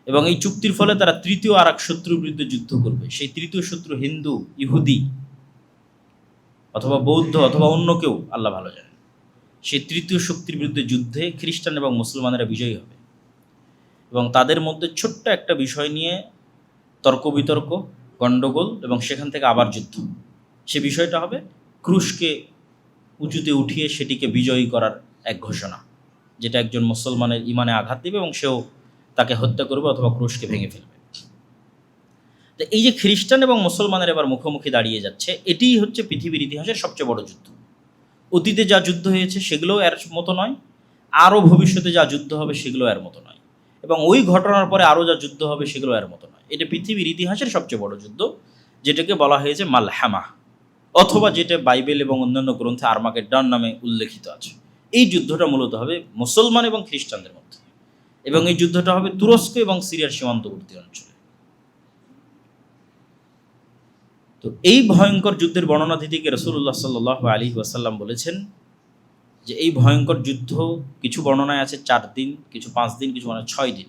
এবং এই চুক্তির ফলে তারা তৃতীয় আর এক শত্রুর বিরুদ্ধে যুদ্ধ করবে। সেই তৃতীয় শত্রু হিন্দু, ইহুদি অথবা বৌদ্ধ অথবা অন্য কেউ, আল্লাহ ভালো জানেন। সেই তৃতীয় শক্তির বিরুদ্ধে যুদ্ধে খ্রিস্টান এবং মুসলমানেরা বিজয়ী হবে এবং তাদের মধ্যে ছোট্ট একটা বিষয় নিয়ে তর্ক বিতর্ক, গণ্ডগোল এবং সেখান থেকে আবার যুদ্ধ। সে বিষয়টা হবে ক্রুশকে উঁচুতে উঠিয়ে সেটিকে বিজয়ী করার এক ঘোষণা, যেটা একজন মুসলমানের ইমানে আঘাত দেবে এবং সেও তাকে হত্যা করবে অথবা ক্রুশকে ভেঙে ফেলবে। তো এই যে খ্রিস্টান এবং মুসলমানের এবার মুখোমুখি দাঁড়িয়ে যাচ্ছে, এটিই হচ্ছে পৃথিবীর ইতিহাসের সবচেয়ে বড় যুদ্ধ। অতীতে যা যুদ্ধ হয়েছে সেগুলোও এর মতো নয়, আরও ভবিষ্যতে যা যুদ্ধ হবে সেগুলো এর মতো নয়, এবং ওই ঘটনার পরে আরও যা যুদ্ধ হবে সেগুলো এর মতো নয়। এটা পৃথিবীর ইতিহাসের সবচেয়ে বড় যুদ্ধ, যেটাকে বলা হয়েছে মালহামা, অথবা যেটা বাইবেল এবং অন্যান্য গ্রন্থে আর্মাগেড্ডন নামে উল্লেখিত আছে। এই যুদ্ধটা মূলত হবে মুসলমান এবং খ্রিস্টানদের মধ্যে, এবং এই যুদ্ধটা হবে তুরস্ক এবং সিরিয়ার সীমান্তবর্তী অঞ্চলে। তো এই ভয়ঙ্কর যুদ্ধের বর্ণনা দিতে গিয়ে রাসূলুল্লাহ সাল্লাল্লাহু আলাইহি ওয়াসাল্লাম বলেছেন যে এই ভয়ঙ্কর যুদ্ধ কিছু বর্ণনায় আছে 4 দিন, কিছু 5 দিন, কিছু 6 দিন,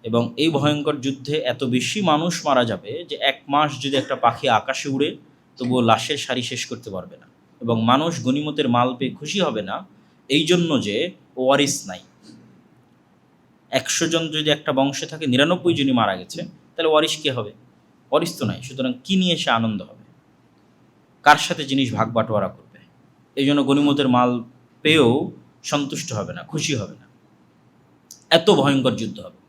এবং এই ভয়ঙ্কর যুদ্ধে এত বেশি মানুষ মারা যাবে যে 1 মাস যদি একটা পাখি আকাশে উড়ে তবুও লাশের সারি শেষ করতে পারবে না, এবং মানুষ গনিমতের মাল পেয়ে খুশি হবে না এই জন্য যে ওয়ারিস নাই। 100 জন যদি একটা বংশে থাকে, 99 জনই মারা গেছে, তাহলে ওয়ারিস কে হবে? ওয়ারিস তো নাই। সুতরাং কী নিয়ে সে আনন্দ হবে? কার সাথে জিনিস ভাগ বাটোয়ারা করবে? এই জন্য গনিমতের মাল পেয়েও সন্তুষ্ট হবে না, খুশি হবে না। এত ভয়ঙ্কর যুদ্ধ হবে।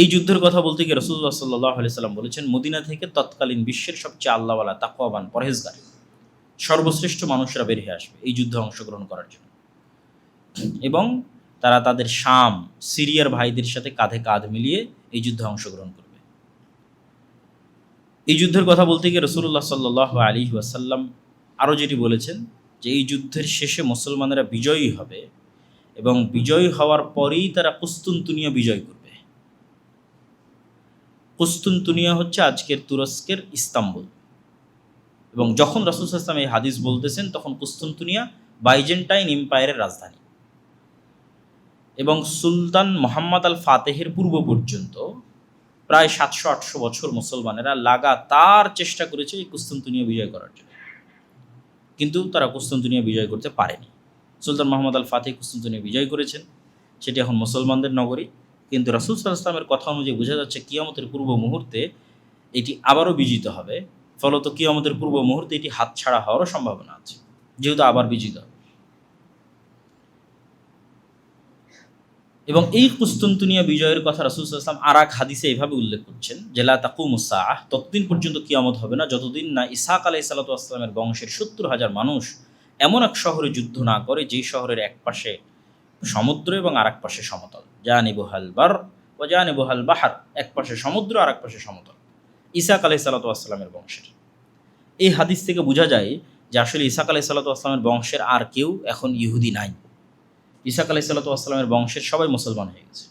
এই যুদ্ধের কথা বলতে গিয়ে রাসূলুল্লাহ সাল্লাল্লাহু আলাইহি সাল্লাম বলেছেন, মদিনা থেকে তৎকালীন বিশ্বের সবচেয়ে আল্লাহওয়ালা, তাকওয়াবান, পরহেজগার, সর্বশ্রেষ্ঠ মানুষরা বের হয়ে আসবে এই যুদ্ধে অংশগ্রহণ করার জন্য, এবং তারা তাদের শাম, সিরিয়ার ভাইদের সাথে কাঁধে কাঁধ মিলিয়ে এই যুদ্ধে অংশগ্রহণ করবে। এই যুদ্ধের কথা বলতে গিয়ে রাসূলুল্লাহ সাল্লাল্লাহু আলাইহি ওয়াসাল্লাম আরও যেটি বলেছেন যে এই যুদ্ধের শেষে মুসলমানেরা বিজয়ী হবে, এবং বিজয়ী হওয়ার পরেই তারা কুস্তুনতুনিয়া বিজয় করবে। কুস্তুনতুনিয়া হচ্ছে আজকের তুরস্কের ইস্তাম্বুল, এবং যখন রাসূল সাল্লাল্লাহু আলাইহি ওয়াসাল্লাম এই হাদিস বলতেছেন তখন কুস্তুনতুনিয়া বাইজেন্টাইন এম্পায়ারের রাজধানী, এবং সুলতান মুহাম্মদ আল ফাতেহের পূর্ব পর্যন্ত প্রায় 700-800 বছর মুসলমানেরা লাগাতার চেষ্টা করেছে এই কুস্তুনতুনিয়া বিজয় করার জন্য, কিন্তু তারা কুস্তুনতুনিয়া বিজয় করতে পারেনি। সুলতান মুহাম্মদ আল ফাতেহ কুস্তুনতুনিয়া বিজয় করেছেন, সেটি এখন মুসলমানদের নগরী, কিন্তু রাসূল সাল্লাল্লাহু আলাইহি ওয়াসাল্লামের কথা অনুযায়ী বোঝা যাচ্ছে কিয়ামতের পূর্ব মুহূর্তে এটি আবারও বিজিত হবে। ফলত কিয়ামতের পূর্ব মুহূর্তে এটি হাতছাড়া হওয়ারও সম্ভাবনা আছে, যেহেতু আবার বিজিত হবে। এবং এই কুস্তুনতুনিয়া বিজয়ের কথা রাসূল সাল্লাল্লাহু আলাইহি ওয়াসাল্লাম আর এক হাদিসে এইভাবে উল্লেখ করছেন যে লা তাকুমুস সাআহ, ততদিন পর্যন্ত কিয়ামত হবে না যতদিন না ইসহাক আলাইহিস সালাতু ওয়াস সালামের বংশের 70,000 মানুষ এমন এক শহরে যুদ্ধ না করে যেই শহরের এক পাশে সমুদ্র এবং আর এক পাশে সমতল। জানিবুহাল বার ওয়া জানিবুহাল বাহর, এক পাশে সমুদ্র আর এক পাশে সমতল, ইসহাক আলাইহিস সালাতু ওয়াস সালামের বংশের। এই হাদিস থেকে বোঝা যায় যে আসলে ইসহাক আলাইহিস সালাতু ওয়াস সালামের বংশের আর কেউ এখন ইহুদি নাই। ইসহাক আলাইহিস সালাতু ওয়াস সালামের বংশের সবাই মুসলমান হয়ে গেছে।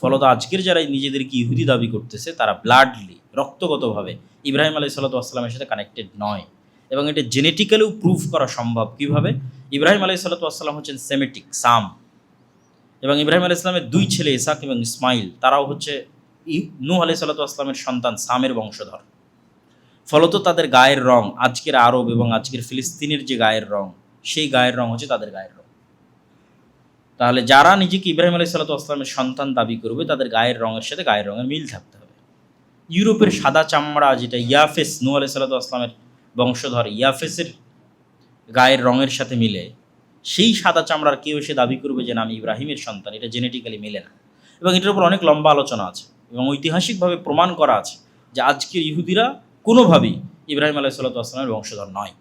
ফলত আজকের যারা নিজেদেরকে ইহুদি দাবি করতেছে তারা ব্লাডলি, রক্তগতভাবে ইব্রাহিম আলাইহিস সালাতু ওয়াস সালামের সাথে কানেক্টেড নয়, এবং এটা জেনেটিক্যালিও প্রুভ করা সম্ভব। কীভাবে? ইব্রাহিম আলাইহিস সালাতু ওয়াস সালাম হচ্ছেন সেমিটিক, সাম, এবং ইব্রাহিম আলাইহিস সালামের 2 ছেলে ইসহাক এবং ইসমাইল, তারাও হচ্ছে নূহ আলাইহিস সালাতু ওয়াস সালামের সন্তান, সামের বংশধর। ফলত তাদের গায়ের রং আজকের আরব এবং আজকের ফিলিস্তিনের যে গায়ের রং, সেই গায়ের রং হচ্ছে তাদের গায়ের রং। তাহলে যারা নিজেকে ইব্রাহিম আলাইহিস সালাতু ওয়াস সালামের সন্তান দাবি করবে তাদের গায়ের রঙের সাথে গায়ের রঙের মিল থাকতে হবে। ইউরোপের সাদা চামড়া, যেটা ইয়াফেস, নূহ আলাইহিস সালাতু ওয়াস সালামের বংশধর ইয়াফেসের গায়ের রঙের সাথে মিলে, সেই সাদা চামড়ার কেউ এসে দাবি করবে যে না আমি ইব্রাহিমের সন্তান, এটা জেনেটিক্যালি মিলে না। এবং এটার উপর অনেক লম্বা আলোচনা আছে এবং ঐতিহাসিকভাবে প্রমাণ করা আছে যে আজকের ইহুদিরা কোনোভাবেই ইব্রাহিম আলাইহিস সালাতু ওয়াস সালামের বংশধর নয়।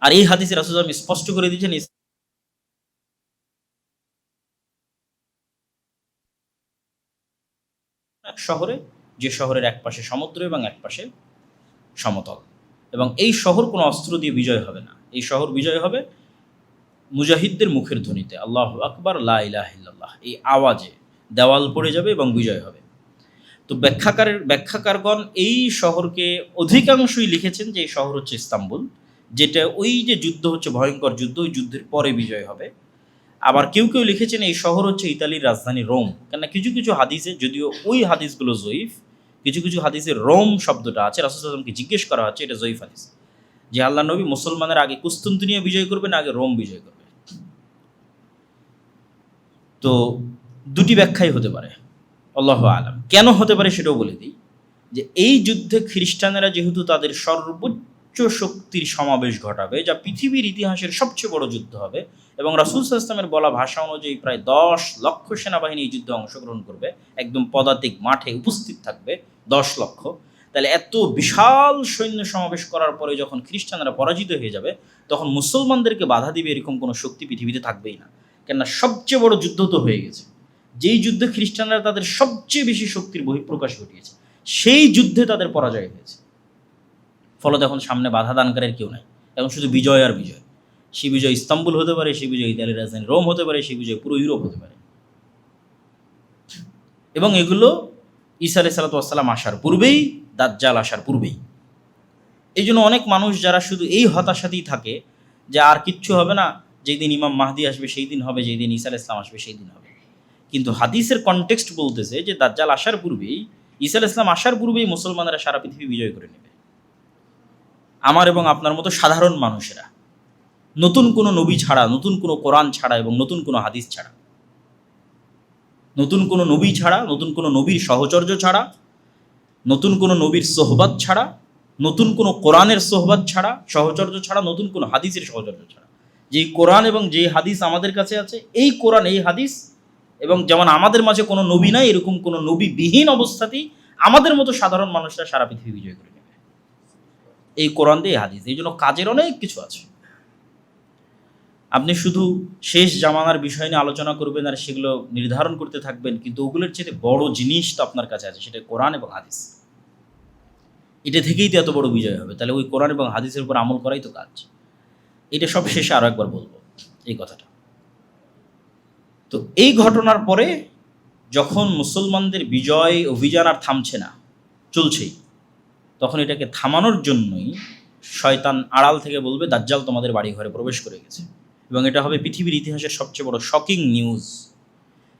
আর এই হাদিসে রাসূল সাল্লাল্লাহু আলাইহি ওয়াসাল্লাম স্পষ্ট করে দিয়েছেন এক শহরে, যে শহরের এক পাশে সমুদ্র এবং এক পাশে সমতল, এবং এই শহর কোনো অস্ত্র দিয়ে বিজয় হবে না। এই শহর বিজয় হবে মুজাহিদদের মুখের ধ্বনিতে, আল্লাহু আকবার, লা ইলাহা ইল্লাল্লাহ, এই আওয়াজে দেওয়াল পড়ে যাবে এবং বিজয় হবে। তো ব্যাখ্যাকারগণ এই শহরকে অধিকাংশই লিখেছেন যে এই শহর হচ্ছে ইস্তাম্বুল, যেটা ওই যে যুদ্ধ হচ্ছে ভয়ঙ্কর যুদ্ধ, ওই যুদ্ধের পরে বিজয় হবে। আবার কেউ কেউ লিখেছেন এই শহর হচ্ছে ইতালির রাজধানী রোম, কেননা কিছু কিছু হাদিসে, যদিও ওই হাদিসগুলো জয়ীফ, কিছু কিছু হাদিসে রোম শব্দটা আছে। রাসূল সাল্লাল্লাহু আলাইহি ওয়াসাল্লামকে জিজ্ঞেস করা হচ্ছে, এটা জয়ীফ হাদিস, যে আল্লাহ নবী মুসলমানের আগে কুস্তুনতুনিয়া বিজয় করবে না আগে রোম বিজয় করবে। তো দুটি ব্যাখ্যাই হতে পারে, আল্লাহু আলাম। কেন হতে পারে সেটাও বলে দিই, যে এই যুদ্ধে খ্রিস্টানেরা যেহেতু তাদের সর্বোচ্চ শক্তির সমাবেশ ঘটাবে, যা পৃথিবীর ইতিহাসের সবচেয়ে বড় যুদ্ধ হবে, এবং রাসূল সাল্লাল্লাহু আলাইহি ওয়াসাল্লামের বলা ভাষা অনুযায়ী প্রায় 10 লক্ষ সেনাবাহিনী এই যুদ্ধে অংশগ্রহণ করবে, একদম পদাতিক মাঠে উপস্থিত থাকবে 10 লক্ষ। তাহলে এত বিশাল সৈন্য সমাবেশ করার পরে যখন খ্রিস্টানরা পরাজিত হয়ে যাবে, তখন মুসলমানদেরকে বাধা দিবে এরকম কোনো শক্তি পৃথিবীতে থাকবেই না। কেননা সবচেয়ে বড় যুদ্ধ তো হয়ে গেছে, যেই যুদ্ধে খ্রিস্টানরা তাদের সবচেয়ে বেশি শক্তির বহিঃপ্রকাশ ঘটিয়েছে, সেই যুদ্ধে তাদের পরাজয় হয়েছে। ফলত এখন সামনে বাধা দানকারের কেউ নাই, এখন শুধু বিজয় আর বিজয়। সেই বিজয় ইস্তাম্বুল হতে পারে, সেই বিজয় ইতালির রাজধানী রোম হতে পারে, সেই বিজয় পুরো ইউরোপ হতে পারে। এবং এগুলো ঈসা আলাইহিস সালাতু ওয়াস সালাম আসার পূর্বেই, দাজ্জাল আসার পূর্বেই। এই জন্য অনেক মানুষ যারা শুধু এই হতাশাতেই থাকে যে আর কিচ্ছু হবে না, যেই দিন ইমাম মাহদি আসবে সেই দিন হবে, যেই দিন ঈসা আলাইহিস সালাম আসবে সেই দিন হবে। কিন্তু হাদিসের কনটেক্সট বলতেছে যে দাজ্জাল আসার পূর্বেই, ঈসা আলাইহিস সালাম আসার পূর্বেই মুসলমানেরা সারা পৃথিবী বিজয় করে নেবে। আমার এবং আপনার মতো সাধারণ মানুষেরা, নতুন কোনো নবী ছাড়া, নতুন কোনো কোরআন ছাড়া এবং নতুন কোনো হাদিস ছাড়া, নতুন কোনো নবী ছাড়া, নতুন কোনো নবীর সহচর্য ছাড়া, নতুন কোনো নবীর সোহবত ছাড়া, নতুন কোনো কোরআনের সোহবত ছাড়া, সহচর্য ছাড়া, নতুন কোনো হাদিসের সহচর্য ছাড়া, যেই কোরআন এবং যেই হাদিস আমাদের কাছে আছে, এই কোরআন এই হাদিস, এবং যেমন আমাদের মাঝে কোনো নবী নাই, এরকম কোনো নবীবিহীন অবস্থাতেই আমাদের মতো সাধারণ মানুষরা সারা পৃথিবী বিজয় করে নেবে এই কোরআন দিয়ে, হাদিস। এই জন্য কাজের অনেক কিছু আছে। আপনি শুধু শেষ জামানার বিষয় নিয়ে আলোচনা করবেন আর সেগুলো নির্ধারণ করতে থাকবেন, কিন্তু ওগুলোর চেয়ে বড় জিনিস তো আপনার কাছে আছে, সেটা কোরআন এবং হাদিস। এটা থেকেই তো এত বড় বিজয় হবে। তাহলে ওই কোরআন এবং হাদিসের উপর আমল করাই তো কাজ। এটা সব শেষে আরও একবার বলবো এই কথাটা। তো এই ঘটনার পরে যখন মুসলমানদের বিজয় অভিযান আর থামছে না, চলছেই, তখন এটাকে থামানোর জন্যই শয়তান আড়াল থেকে বলবে দাজ্জাল তোমাদের বাড়ি ঘরে প্রবেশ করে গেছে, এবং এটা হবে পৃথিবীর ইতিহাসের সবচেয়ে বড় শকিং নিউজ।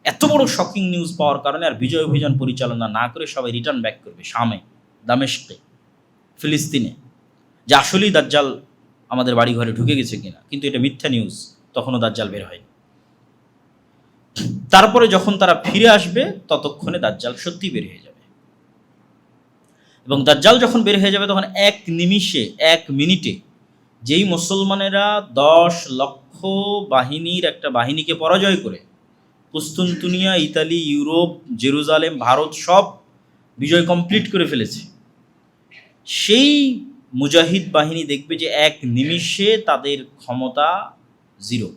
এত বড় শকিং নিউজ পাওয়ার কারণে আর বিজয় অভিযান পরিচালনা না করে সবাই রিটার্ন ব্যাক করবে শামে, দামেস্কে, ফিলিস্তিনে, যে আসলেই দাজ্জাল আমাদের বাড়ি ঘরে ঢুকে গেছে কিনা। কিন্তু এটা মিথ্যা নিউজ, তখনও দাজ্জাল বের হয়নি। তারপরে যখন তারা ফিরে আসবে ততক্ষণে দাজ্জাল সত্যি বের হয়ে যাবে, এবং দাজ্জাল যখন বের হয়ে যাবে তখন এক নিমিষে, এক মিনিটে যেই মুসলমানেরা 10 লক্ষ বাহিনীর একটা বাহিনীকে পরাজয় করে কুস্তুনতুনিয়া, ইতালি, ইউরোপ, জেরুজালেম, ভারত সব বিজয় কমপ্লিট করে ফেলেছে, সেই মুজাহিদ বাহিনী দেখবে যে এক নিমিষে তাদের ক্ষমতা জিরো,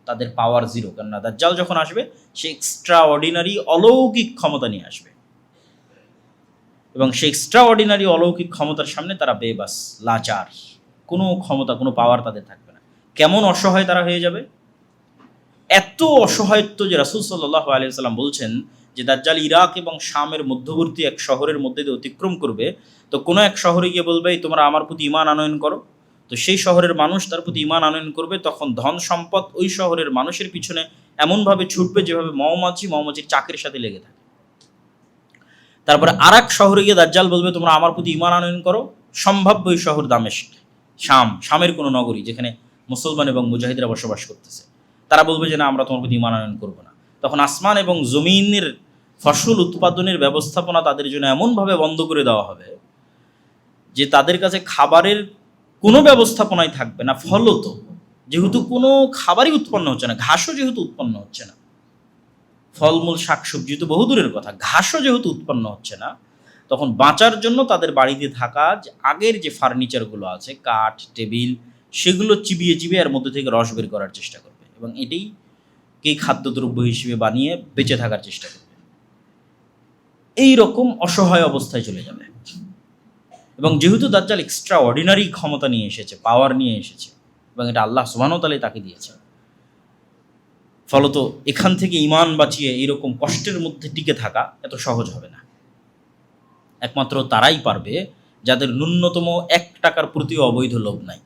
তাদের পাওয়ার জিরো। কেননা দাজ্জাল যখন আসবে সে এক্সট্রা অর্ডিনারি অলৌকিক ক্ষমতা নিয়ে আসবে, এবং সেই এক্সট্রা অর্ডিনারি অলৌকিক ক্ষমতার সামনে তারা বেবাস, লাচার, কোনো ক্ষমতা, কোনো পাওয়ার তাদের থাকবে না। কেমন অসহায় তারা হয়ে যাবে, এত অসহায়ত্ব যে রাসূল সাল্লাল্লাহু আলাইহি ওয়াসাল্লাম বলছেন যে দাজ্জাল ইরাক এবং শামের মধ্যবর্তী এক শহরের মধ্যে দিয়ে অতিক্রম করবে, তো কোনো এক শহরে গিয়ে বলবে তোমরা আমার প্রতি ঈমান আনয়ন করো, তো সেই শহরের মানুষ তার প্রতি ঈমান আনয়ন করবে। তখন ধন সম্পদ ওই শহরের মানুষের পিছনে এমনভাবে ছুটবে যেভাবে মৌমাছির চাকের সাথে লেগে থাকে। তারপরে আর এক শহরে গিয়ে দাজ্জাল বলবে তোমরা আমার প্রতি ঈমান আনয়ন করো, সম্ভাব্য ওই শহর দামেস্ক, শামের কোনো নগরী যেখানে মুসলমান এবং মুজাহিদরা বসবাস করতেছে, তারা বলবে যে না, আমরা তোমার প্রতি ঈমান আনয়ন করবো না। তখন আসমান এবং জমিনের ফসল উৎপাদনের ব্যবস্থাপনা তাদের জন্য এমনভাবে বন্ধ করে দেওয়া হবে যে তাদের কাছে খাবারের কোনো ব্যবস্থাপনাই থাকবে না। ফলত যেহেতু কোনো খাবারই উৎপন্ন হচ্ছে না, ঘাসও যেহেতু উৎপন্ন হচ্ছে না, ফলমূল শাকসবজি তো বহুদূরের কথা, ঘাসও যেহেতু উৎপন্ন হচ্ছে না, তখন বাঁচার জন্য তাদের বাড়িতে থাকা যে আগের যে ফার্নিচারগুলো আছে, কাঠ, টেবিল, সেগুলো চিবিয়ে চিবিয়ে এর মধ্যে থেকে রস বের করার চেষ্টা করবে, এবং এটাই খাদ্যদ্রব্য হিসেবে বানিয়ে বেঁচে থাকার চেষ্টা করবে। এই রকম অসহায় অবস্থায় চলে যাবে। এবং যেহেতু দাজ্জাল এক্সট্রা অর্ডিনারি ক্ষমতা নিয়ে এসেছে, পাওয়ার নিয়ে এসেছে, এবং এটা আল্লাহ সুবহানাহু ওয়া তাআলা তাকে দিয়েছে, ফলত এখান থেকে ঈমান বাঁচিয়ে এইরকম কষ্টের মধ্যে টিকে থাকা এত সহজ হবে না। একমাত্র তারাই পারবে যাদের ন্যূনতম 1 টাকার প্রতিও অবৈধ লোভ নাই।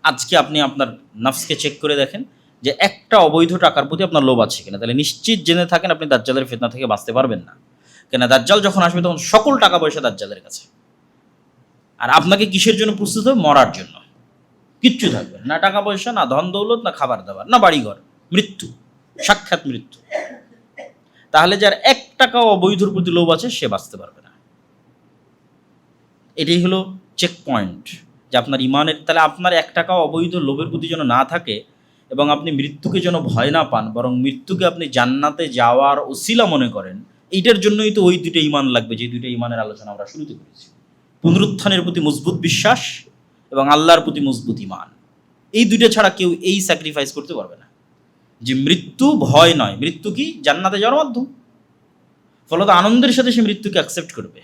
আজকে আপনি আপনার নফসকে চেক করে দেখেন, যে একটা অবৈধ টাকার প্রতি আপনার লোভ আছে কিনা, তাহলে নিশ্চিত জেনে থাকেন আপনি দাজ্জালের ফিতনা থেকে বাঁচতে পারবেন না। কেন দাজ্জাল যখন আসবে তখন সকল টাকা পয়সা দাজ্জালের কাছে, আর আপনাকে কিসের জন্য প্রস্তুত হবে? মরার জন্য। কিচ্ছু থাকবে না, টাকা পয়সা, না ধন দৌলত, না খাবার দাবার, না বাড়িঘর, মৃত্যু, সাক্ষাৎ মৃত্যু। তাহলে যার 1 টাকাও অবৈধর প্রতি লোভ আছে সে বাঁচতে পারবে না। এটাই হলো চেক পয়েন্ট যে আপনার ইমানের, তাহলে আপনার 1 টাকাও অবৈধ লোভের প্রতি যেন না থাকে এবং আপনি মৃত্যুকে যেন ভয় না পান, বরং মৃত্যুকে আপনি জান্নাতে যাওয়ার ওসিলা মনে করেন। এইটার জন্যই তো ওই 2টা ইমান লাগবে, যে 2টা ইমানের আলোচনা আমরা শুরুতে করেছি। পুনরুত্থানের প্রতি মজবুত বিশ্বাস এবং আল্লাহর প্রতি মজবুত ইমান, এই 2টা ছাড়া কেউ এই স্যাক্রিফাইস করতে পারবে না। যে মৃত্যু ভয় নয়, মৃত্যু কি জান্নাতে যাওয়ার মাধ্যম, ফলত আনন্দের সাথে সে মৃত্যুকে অ্যাকসেপ্ট করবে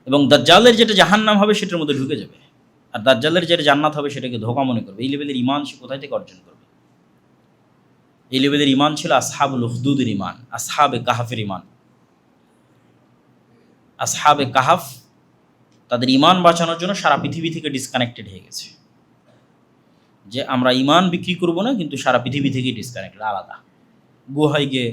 এবং দাজ্জালের যেটা জাহান্নাম হবে সেটার মধ্যে ঢুকে যাবে, আর দাজ্জালের যেটা জান্নাত হবে সেটাকে ধোঁকা মনে করবে। এই লেভেলের ইমান সে কোথায় থেকে অর্জন করবে? এই লেভেলের ইমান ছিল আসহাবুল উখদুদের ইমান, আসহাবে কাহাফের ইমান। আসহাবে কাহাফ তাদের ইমান বাঁচানোর জন্য সারা পৃথিবী থেকে ডিসকানেক্টেড হয়ে গেছে, যে আমরা ইমান বিক্রি করব না, কিন্তু সারা পৃথিবী থেকেই ডিসকানেক্টেড, আলাদা গুহায় গিয়ে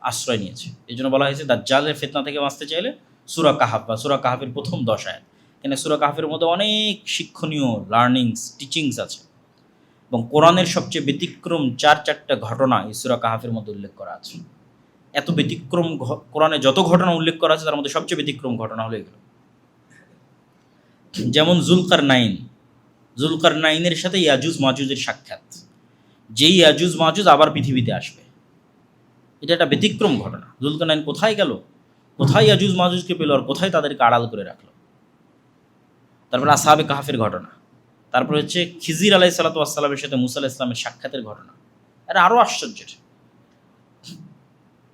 আশ্রয় নিয়েছে। এই জন্য বলা হয়েছে দাজ্জালের ফিতনা থেকে বাঁচতে চাইলে সূরা কাহাফ বা সূরা কাহাফের প্রথম 10 আয়াত, কেন সূরা কাহাফের মধ্যে অনেক শিক্ষণীয় লার্নিংস, টিচিংস আছে এবং কোরআনের সবচেয়ে ব্যতিক্রম 4-4টা ঘটনা এই সূরা কাহাফের মধ্যে উল্লেখ করা আছে। এত ব্যতিক্রম কোরআনে যত ঘটনা উল্লেখ করা আছে তার মধ্যে সবচেয়ে ব্যতিক্রম ঘটনা হলো এগুলো। যেমন জুলকারনাইনের সাথে ইয়াজুজ মাজুজের সাক্ষাৎ, যেই ইয়াজুজ মাজুজ আবার পৃথিবীতে আসবে, এটা একটা ব্যতিক্রম ঘটনা। জুলকারনাইন কোথায় গেল, কোথায় ইয়াজুজ মাজুজকে পেল, আর কোথায় তাদেরকে আড়াল করে রাখলো। তারপরে আসহাবে কাহাফের ঘটনা, তারপরে হচ্ছে খিজির আলাইহিসসালাতু ওয়াসসালামের সাথে মুসা আলাইহিস সালামের সাক্ষাতের ঘটনা। এটা আরও আশ্চর্যের,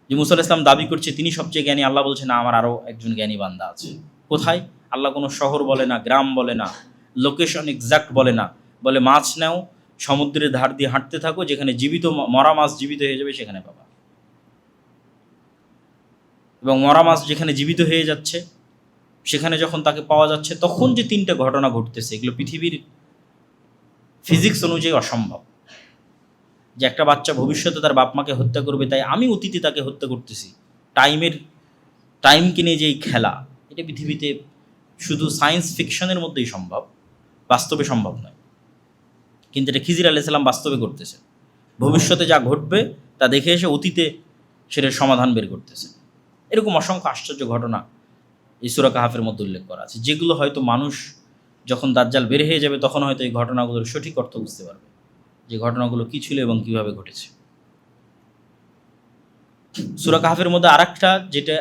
যে মুসা আলাইহিস সালাম দাবি করছে তিনি সবচেয়ে জ্ঞানী, আল্লাহ বলছে না, আমার আরও একজন জ্ঞানী বান্দা আছে। কোথায়? আল্লাহ কোনো শহর বলে না, গ্রাম বলে না, লোকেশন এক্সাক্ট বলে না, বলে মাছ নাও, সমুদ্রের ধার দিয়ে হাঁটতে থাকো, যেখানে জীবিত মরা মাছ জীবিত হয়ে যাবে সেখানে পাবা। এবং মরা মাছ যেখানে জীবিত হয়ে যাচ্ছে সেখানে যখন তাকে পাওয়া যাচ্ছে, তখন যে 3টা ঘটনা ঘটতেছে, এগুলো পৃথিবীর ফিজিক্স অনুযায়ী অসম্ভব। যে একটা বাচ্চা ভবিষ্যতে তার বাপ মাকে হত্যা করবে, তাই আমি অতীতে তাকে হত্যা করতেছি, টাইমকে নিয়ে যেই খেলা, এটা পৃথিবীতে শুধু সায়েন্স ফিকশনের মধ্যেই সম্ভব, বাস্তবে সম্ভব নয়। কিন্তু এটা খিজির আলাইহিস সালাম বাস্তবে করতেছে, ভবিষ্যতে যা ঘটবে তা দেখে এসে অতীতে সেটার সমাধান বের করতেছে। এরকম অসংখ্য আশ্চর্য ঘটনা এই সূরা কাহাফের মধ্যে উল্লেখ করা আছে, যেগুলো হয়তো মানুষ যখন দাজ্জাল বের হয়ে যাবে তখন হয়তো এই ঘটনাগুলোর সঠিক অর্থ বুঝতে পারবে, যে ঘটনাগুলো কী ছিল এবং কীভাবে ঘটেছে। সূরা কাহাফের মধ্যে আরেকটা যেটা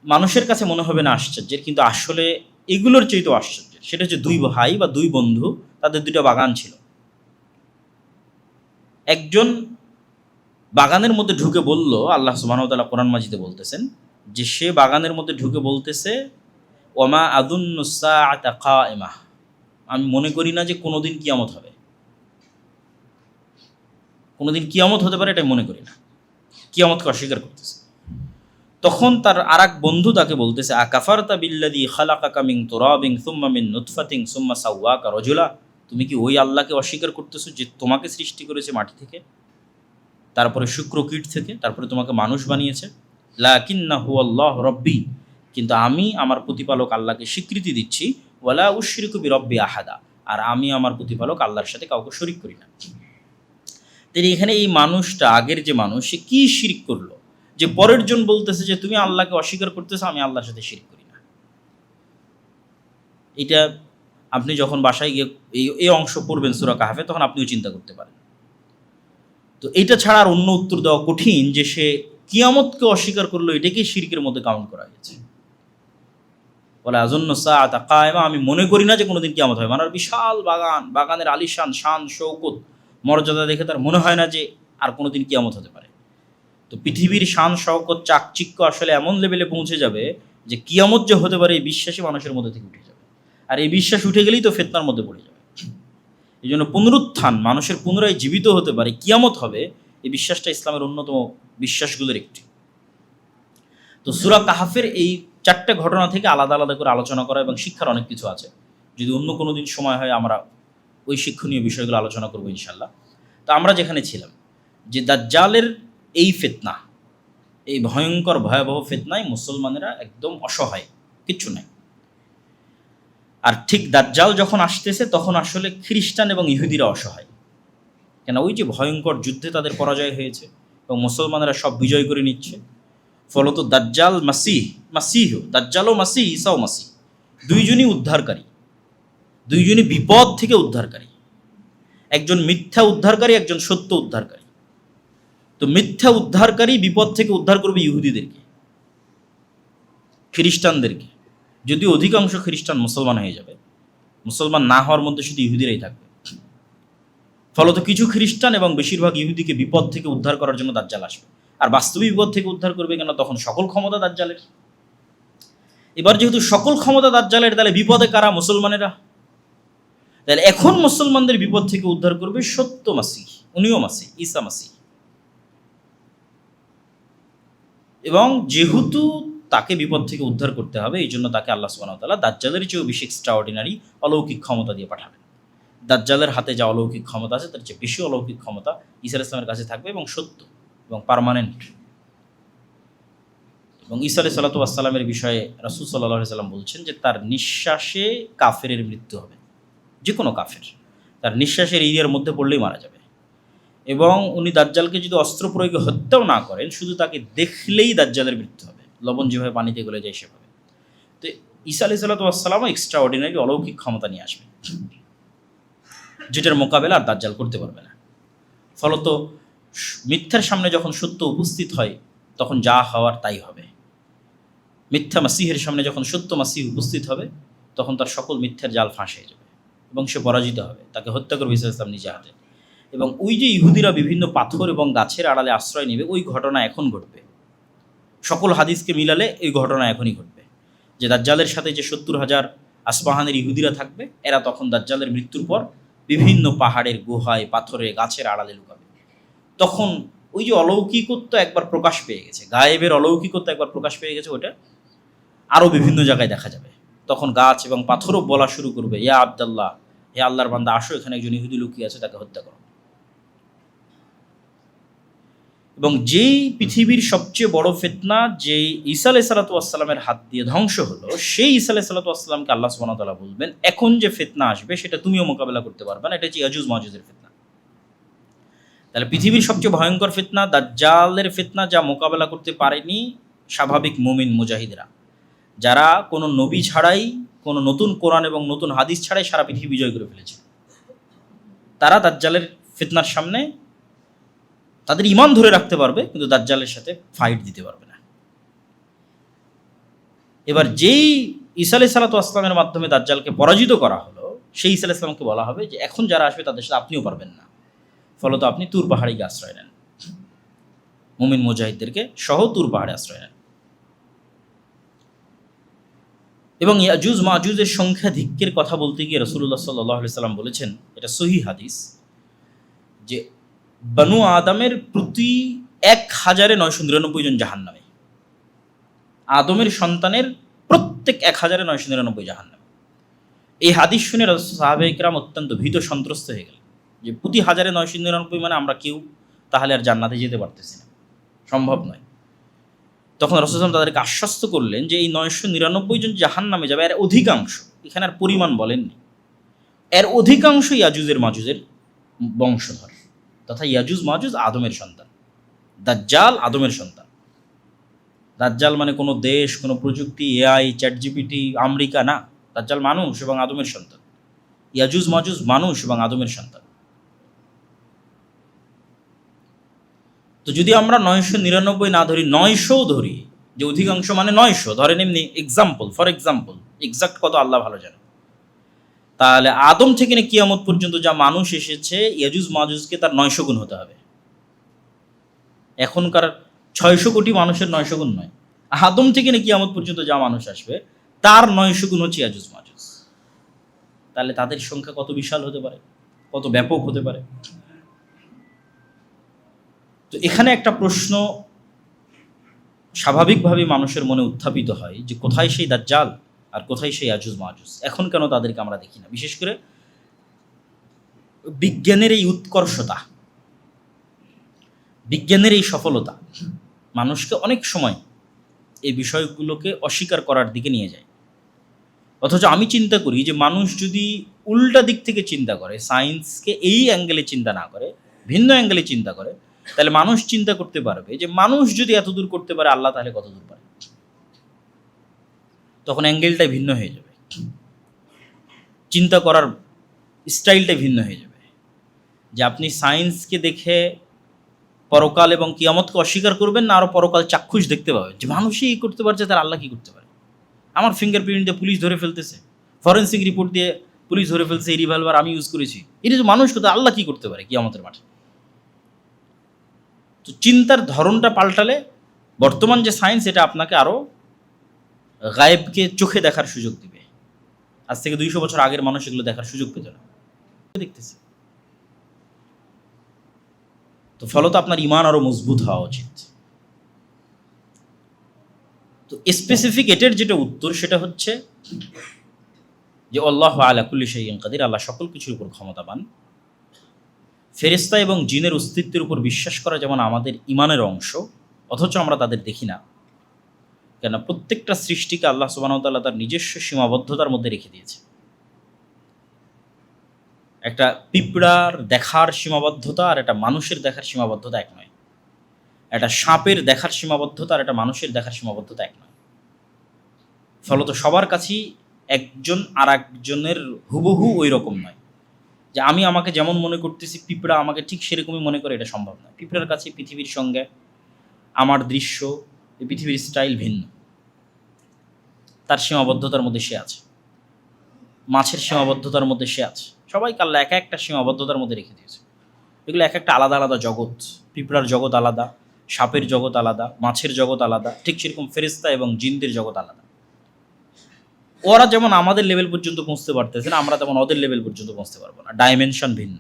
মানুষের কাছে মনে হবে না আশ্চর্যের, কিন্তু আসলে এগুলোর চেয়েও আশ্চর্যের, সেটা হচ্ছে 2 ভাই বা 2 বন্ধু, তাদের 2টা বাগান ছিল। একজন বাগানের মধ্যে ঢুকে বলল, আল্লাহ সুবহানাহু ওয়া তাআলা কোরআন মাজিদে বলতেছেন যে সে বাগানের মধ্যে ঢুকে বলতেছে, ওমা আযুন্নু সাআতা কায়িমা, আমি মনে করি না যে কোনোদিন কিয়ামত হবে, কোনোদিন কিয়ামত হতে পারে এটা মনে করি না, কিয়ামতকে অস্বীকার করতেছে। তখন তার আরেক বন্ধু তাকে বলতেছে, আকাফারতা বিল্লাযী খালাকাকা মিন তুরাবিন সুম্মা মিন নুতফাতিন সুম্মা সাওয়াকা রাজুলা, তুমি কি ওই আল্লাহকে অস্বীকার করতেছো যে তোমাকে সৃষ্টি করেছে মাটি থেকে, তারপরে শুক্রকীট থেকে, তারপরে তোমাকে মানুষ বানিয়েছে। লাকিন্নাহু আল্লাহু রাব্বি, কিন্তু আমি আমার প্রতিপালক আল্লাহকে স্বীকৃতি দিচ্ছি। ওয়ালা উশরিকু বিরাব্বি আহাদা, আর আমি আমার প্রতিপালক আল্লাহর সাথে কাউকে শরীক করি না। তিনি এখানে এই মানুষটা, আগের যে মানুষ, সে কী শিরক করলো যে পরের জন বলতেছে যে তুমি আল্লাহকে অস্বীকার করতেছো, আমি আল্লাহর সাথে শিরক করি না। এটা আপনি যখন বাসায় গিয়ে এই অংশ পড়বেন সূরা কাহাফে, তখন আপনিও চিন্তা করতে পারেন। তো এইটা ছাড়া আর অন্য উত্তর দেওয়া কঠিন যে সে কিয়ামতকে অস্বীকার করলো, এটাকেই শিরকের মধ্যে কাউন্ট করা হয়েছে। বলে আযুন্নু সাআতা কায়িমা, আমি মনে করি না যে কোনোদিন কিয়ামত হবে। মানে বিশাল বাগান, বাগানের আলিশান শান শৌকত মর্যাদা দেখে তার মনে হয় না যে আর কোনোদিন কিয়ামত হতে পারে। তো পৃথিবীর শান শৌকত চাকচিক্য আসলে এমন লেভেলে পৌঁছে যাবে যে কিয়ামত যে হতে পারে এই বিশ্বাসী মানুষের মধ্যে থেকে উঠে যাবে, আর এই বিশ্বাস উঠে গেলেই তো ফিতনার মধ্যে পড়ে যাবে। এই জন্য পুনরুত্থান, মানুষের পুনরায় জীবিত হতে পারে, কিয়ামত হবে, এই বিশ্বাসটা ইসলামের অন্যতম বিশ্বাসগুলোর একটি। তো সূরা কাহাফের এই 4টে ঘটনা থেকে আলাদা আলাদা করে আলোচনা করা এবং শিক্ষার অনেক কিছু আছে। যদি অন্য কোনো দিন সময় হয় আমরা ওই শিক্ষণীয় বিষয়গুলো আলোচনা করবো ইনশাল্লাহ। তো আমরা যেখানে ছিলাম যে দাজ্জালের এই ফিতনা, এই ভয়ঙ্কর ভয়াবহ ফিতনায় মুসলমানেরা একদম অসহায়, কিচ্ছু নাই। আর ঠিক দাজ্জাল যখন আসতেছে তখন আসলে খ্রিস্টান এবং ইহুদিরা অসহায়, কেন ওই যে ভয়ঙ্কর যুদ্ধে তাদের পরাজয় হয়েছে এবং মুসলমানেরা সব বিজয় করে নিচ্ছে। ফলত দাজ্জাল দাজ্জালও মাসিহ, ঈসাও মাসিহ, দুইজনই উদ্ধারকারী, দুইজনই বিপদ থেকে উদ্ধারকারী। একজন মিথ্যা উদ্ধারকারী, একজন সত্য উদ্ধারকারী। তো মিথ্যা উদ্ধারকারী বিপদ থেকে উদ্ধার করবে ইহুদিদেরকে, খ্রিস্টানদেরকে, যদিও অধিকাংশ খ্রিস্টান মুসলমান হয়ে যাবে, মুসলমান না হওয়ার মধ্যে শুধু ইহুদিরাই থাকবে। ফলত কিছু খ্রিস্টান এবং বেশিরভাগ ইহুদিকে বিপদ থেকে উদ্ধার করার জন্য দাজ্জাল আসবে। আর বাস্তবিক বিপদ থেকে উদ্ধার করবে কেন? তখন সকল ক্ষমতা দাজ্জালের। এবার যেহেতু সকল ক্ষমতা দাজ্জালের, তাহলে বিপদে কারা? মুসলমানেরা। তাহলে এখন মুসলমানদের বিপদ থেকে উদ্ধার করবে সত্য মাসিহ, উনিও মাসিহ, ঈসা মাসিহ। এবং যেহেতু তাকে বিপদ থেকে উদ্ধার করতে হবে, এই জন্য তাকে আল্লাহ সুবহানাহু ওয়া তাআলা দাজ্জালের চেয়েও বেশি এক্সট্রাঅর্ডিনারি অলৌকিক ক্ষমতা দিয়ে পাঠাবেন। দাজ্জালের হাতে যা অলৌকিক ক্ষমতা আছে তার চেয়ে বেশি অলৌকিক ক্ষমতা ঈসা আলাইহিস সালামের কাছে থাকবে, এবং সত্য এবং পার্মানেন্ট। এবং ঈসা আলাইহিস সালামের বিষয়ে রাসূল সাল্লাল্লাহু আলাইহি ওয়াসাল্লাম বলছেন যে তার নিঃশ্বাসে কাফেরের মৃত্যু হবে, যে কোনো কাফের তার নিঃশ্বাসের এরিয়ার মধ্যে পড়লেই মারা যাবে। এবং উনি দাজ্জালকে যদি অস্ত্র প্রয়োগে হত্যাও না করেন, শুধু তাকে দেখলেই দাজ্জালের মৃত্যু হবে, লবণ যেভাবে পানিতে গলে যায় সেভাবে। তো ঈসা আলাইহিস সালামও এক্সট্রা অর্ডিনারি অলৌকিক ক্ষমতা নিয়ে আসবে, যেটার মোকাবেলা আর দাজ্জাল করতে পারবে না। ফলত মিথ্যার সামনে যখন সত্য উপস্থিত হয় তখন যা হওয়ার তাই হবে। মিথ্যা মাসিহের সামনে যখন সত্য মাসিহ উপস্থিত হবে তখন তার সকল মিথ্যার জাল ফাঁস হয়ে যাবে এবং সে পরাজিত হবে, তাকে হত্যা করবে ঈসা আলাইহিস সালাম নিজে হাতে। এবং ওই যে ইহুদিরা বিভিন্ন পাথর এবং গাছের আড়ালে আশ্রয় নেবে, ওই ঘটনা এখন ঘটবে। সকল হাদিসকে মিলালে এই ঘটনা এখনই ঘটবে, যে দাজ্জালের সাথে যে 70,000 আসপাহানের ইহুদিরা থাকবে, এরা তখন দাজ্জালের মৃত্যুর পর বিভিন্ন পাহাড়ের গুহায়, পাথরে, গাছের আড়ালে লুকাবে। তখন ওই যে অলৌকিকত্ব একবার প্রকাশ পেয়ে গেছে, গায়েবের অলৌকিকত্ব একবার প্রকাশ পেয়ে গেছে, ওটা আরও বিভিন্ন জায়গায় দেখা যাবে। তখন গাছ এবং পাথরও বলা শুরু করবে, ইয়া আব্দাল্লাহ, হে আল্লাহর বান্দা, আসো, এখানে একজন ইহুদি লুকিয়ে আছে, তাকে হত্যা করো। এবং যেই পৃথিবীর সবচেয়ে বড় ফিতনা, যেই ঈসা আলাইহিস সালামের হাত দিয়ে ধ্বংস হলো, সেই ঈসা আলাইহিস সালামকে আল্লাহ সুবহানাহু ওয়া তাআলা বলবেন, এখন যে ফিতনা আসবে সেটা তুমিও মোকাবেলা করতে পারবে না, এটা হচ্ছে ইয়াজুজ মাজুজের ফিতনা। তাহলে পৃথিবীর সবচেয়ে ভয়ঙ্কর ফিতনা দাজ্জালের ফিতনা, যা মোকাবেলা করতে পারেনি স্বাভাবিক মুমিন মুজাহিদরা, যারা কোনো নবী ছাড়াই, কোনো নতুন কোরআন এবং নতুন হাদিস ছাড়াই সারা পৃথিবী বিজয় করে ফেলেছে, তারা দাজ্জালের ফিতনার সামনে তাদের ঈমান ধরে রাখতে পারবে, কিন্তু দাজ্জালের সাথে ফাইট দিতে পারবে না। এবার যেই ঈসা আলাইহিস সালামের মাধ্যমে দাজ্জালকে পরাজিত করা হলো, সেই ঈসা আলাইহিস সালামকে বলা হবে যে এখন যারা আসবে তাদের সাথে আপনিও পারবেন না, ফলত আপনি তুর পাহাড়ে গিয়ে আশ্রয় নেন, মুমিন মুজাহিদদেরকে সহ তুর পাহাড়ে আশ্রয় নেন। এবং ইয়াজুজ মাজুজের সংখ্যাধিক্যের কথা বলতে গিয়ে রাসূলুল্লাহ সাল্লাল্লাহু আলাইহি সাল্লাম বলেছেন, এটা সহিহ হাদিস, যে বনু আদমের প্রতি ১,৯৯৯ জন জাহান্নামে, আদমের সন্তানের প্রত্যেক ১,৯৯৯ জাহান্নামে। এই হাদিস শুনে সাহাবায়ে কেরাম অত্যন্ত ভীত সন্ত্রস্ত হয়ে গেলেন, যে প্রতি ১,৯৯৯ মানে আমরা কেউ তাহলে আর জান্নাতে যেতে পারতেছি না, সম্ভব নয়। তখন রাসূল সাল্লাল্লাহু আলাইহি ওয়াসাল্লাম তাদেরকে আশ্বস্ত করলেন যে এই ৯৯৯ জন জাহান্নামে যাবে, এর অধিকাংশ, এখানে আর পরিমাণ বলেননি, এর অধিকাংশ ইয়াজুজের মাজুজের বংশধর, তথা ইয়াজুজ মাজুজ আদমের সন্তান, দাজ্জাল আদমের সন্তান। দাজ্জাল মানে কোনো দেশ, কোনো প্রযুক্তি, এআই, চ্যাটজিপিটি, আমেরিকা না, দাজ্জাল মানুষ এবং আদমের সন্তান। ইয়াজুজ মাজুজ মানুষ এবং আদমের সন্তান। তো যদি আমরা ৯৯৯ না ধরি, ৯০০ ধরি, যে অধিকাংশ মানে ৯০০ ধরেন, এমনি এক্সাম্পল, ফর এক্সাম্পল, এক্সাক্ট কত আল্লাহ ভালো জানে, তাহলে আদম থেকে নিয়ে কিয়ামত পর্যন্ত যা মানুষ এসেছে, ইয়াজুজ মাজুজকে তার ৯০০ গুণ হতে হবে। এখনকার ৬০০ কোটি মানুষের ৯০০ গুণ নয়, আদম থেকে নিয়ে কিয়ামত পর্যন্ত যা মানুষ আসবে তার ৯০০ গুণ হচ্ছে ইয়াজুজ মাজুজ। তাহলে তাদের সংখ্যা কত বিশাল হতে পারে, কত ব্যাপক হতে পারে। তো এখানে একটা প্রশ্ন স্বাভাবিকভাবে মানুষের মনে উত্থাপিত হয়, যে কোথায় সেই দাজ্জাল আর কোথায় সেই ইয়াজুজ মাজুজ, এখন কেন তাদেরকে আমরা দেখি না? বিশেষ করে বিজ্ঞানের এই উৎকর্ষতা, বিজ্ঞানের এই সফলতা মানুষকে অনেক সময় এই বিষয়গুলোকে অস্বীকার করার দিকে নিয়ে যায়। অথচ আমি চিন্তা করি যে মানুষ যদি উল্টা দিক থেকে চিন্তা করে, সায়েন্সকে এই অ্যাঙ্গেলে চিন্তা না করে, ভিন্ন অ্যাঙ্গেলে চিন্তা করে, তাহলে মানুষ চিন্তা করতে পারবে যে মানুষ যদি এত দূর করতে পারে, আল্লাহ তাহলে কত দূর পারে। তখন অ্যাঙ্গেলটাই ভিন্ন হয়ে যাবে, চিন্তা করার স্টাইলটাই ভিন্ন হয়ে যাবে। যে আপনি সায়েন্সকে দেখে পরকাল এবং কিয়ামতকে অস্বীকার করবেন না, আরও পরকাল চাক্ষুষ দেখতে পাবেন যে মানুষই এই করতে পারছে, তার আল্লাহ কী করতে পারে। আমার ফিঙ্গারপ্রিন্ট দিয়ে পুলিশ ধরে ফেলতেছে, ফরেন্সিক রিপোর্ট দিয়ে পুলিশ ধরে ফেলছে, এই রিভলভার আমি ইউজ করেছি, এটা তো মানুষ করতে, আল্লাহ কী করতে পারে কিয়ামতের মাঠে। তো চিন্তার ধরনটা পাল্টালে বর্তমান যে সায়েন্স, এটা আপনাকে আরও গায়েবকে চোখে দেখার সুযোগ দিবে। আজ থেকে 200 বছর আগের মানুষ এগুলো দেখার সুযোগ পেত না, দেখতেছে। তো ফলত আপনার ইমান আরও মজবুত হওয়া উচিত। তো স্পেসিফিক এটার যেটা উত্তর, সেটা হচ্ছে যে আল্লাহু আলা কুল্লি শাইইন কাদির, আল্লাহ সকল কিছুর উপর ক্ষমতাবান। ফেরেশতা এবং জিনের অস্তিত্বের উপর বিশ্বাস করা যেমন আমাদের ইমানের অংশ, অথচ আমরা তাদের দেখি না, কেন প্রত্যেকটা সৃষ্টিকে আল্লাহ সুবহানাহু ওয়া তাআলা তার নিজস্ব সীমাবদ্ধতার মধ্যে রেখে দিয়েছে। একটা পিঁপড়ার দেখার সীমাবদ্ধতা আর একটা মানুষের দেখার সীমাবদ্ধতা এক নয়। একটা সাপের দেখার সীমাবদ্ধতা আর একটা মানুষের দেখার সীমাবদ্ধতা এক নয়। ফলত সবার কাছেই একজন আর একজনের হুবহু ওই রকম নয়। যে আমি আমাকে যেমন মনে করতেছি, পিঁপড়া আমাকে ঠিক সেরকমই মনে করে, এটা সম্ভব নয়। পিঁপড়ার কাছে পৃথিবীর সঙ্গে আমার দৃশ্য, এই পৃথিবীর স্টাইল ভিন্ন, তার সীমাবদ্ধতার মধ্যে সে আছে, মাছের সীমাবদ্ধতার মধ্যে সে আছে। সবাইকে আল্লাহ এক একটা সীমাবদ্ধতার মধ্যে রেখে দিয়েছে। এগুলো এক একটা আলাদা আলাদা জগৎ। পিঁপড়ার জগৎ আলাদা, সাপের জগৎ আলাদা, মাছের জগৎ আলাদা, ঠিক সেরকম ফেরেশতা এবং জিনদের জগৎ আলাদা। ওরা যেমন আমাদের লেভেল পর্যন্ত পৌঁছতে পারতেছে না, আমরা তেমন ওদের লেভেল পর্যন্ত পৌঁছতে পারবো না, ডাইমেনশন ভিন্ন।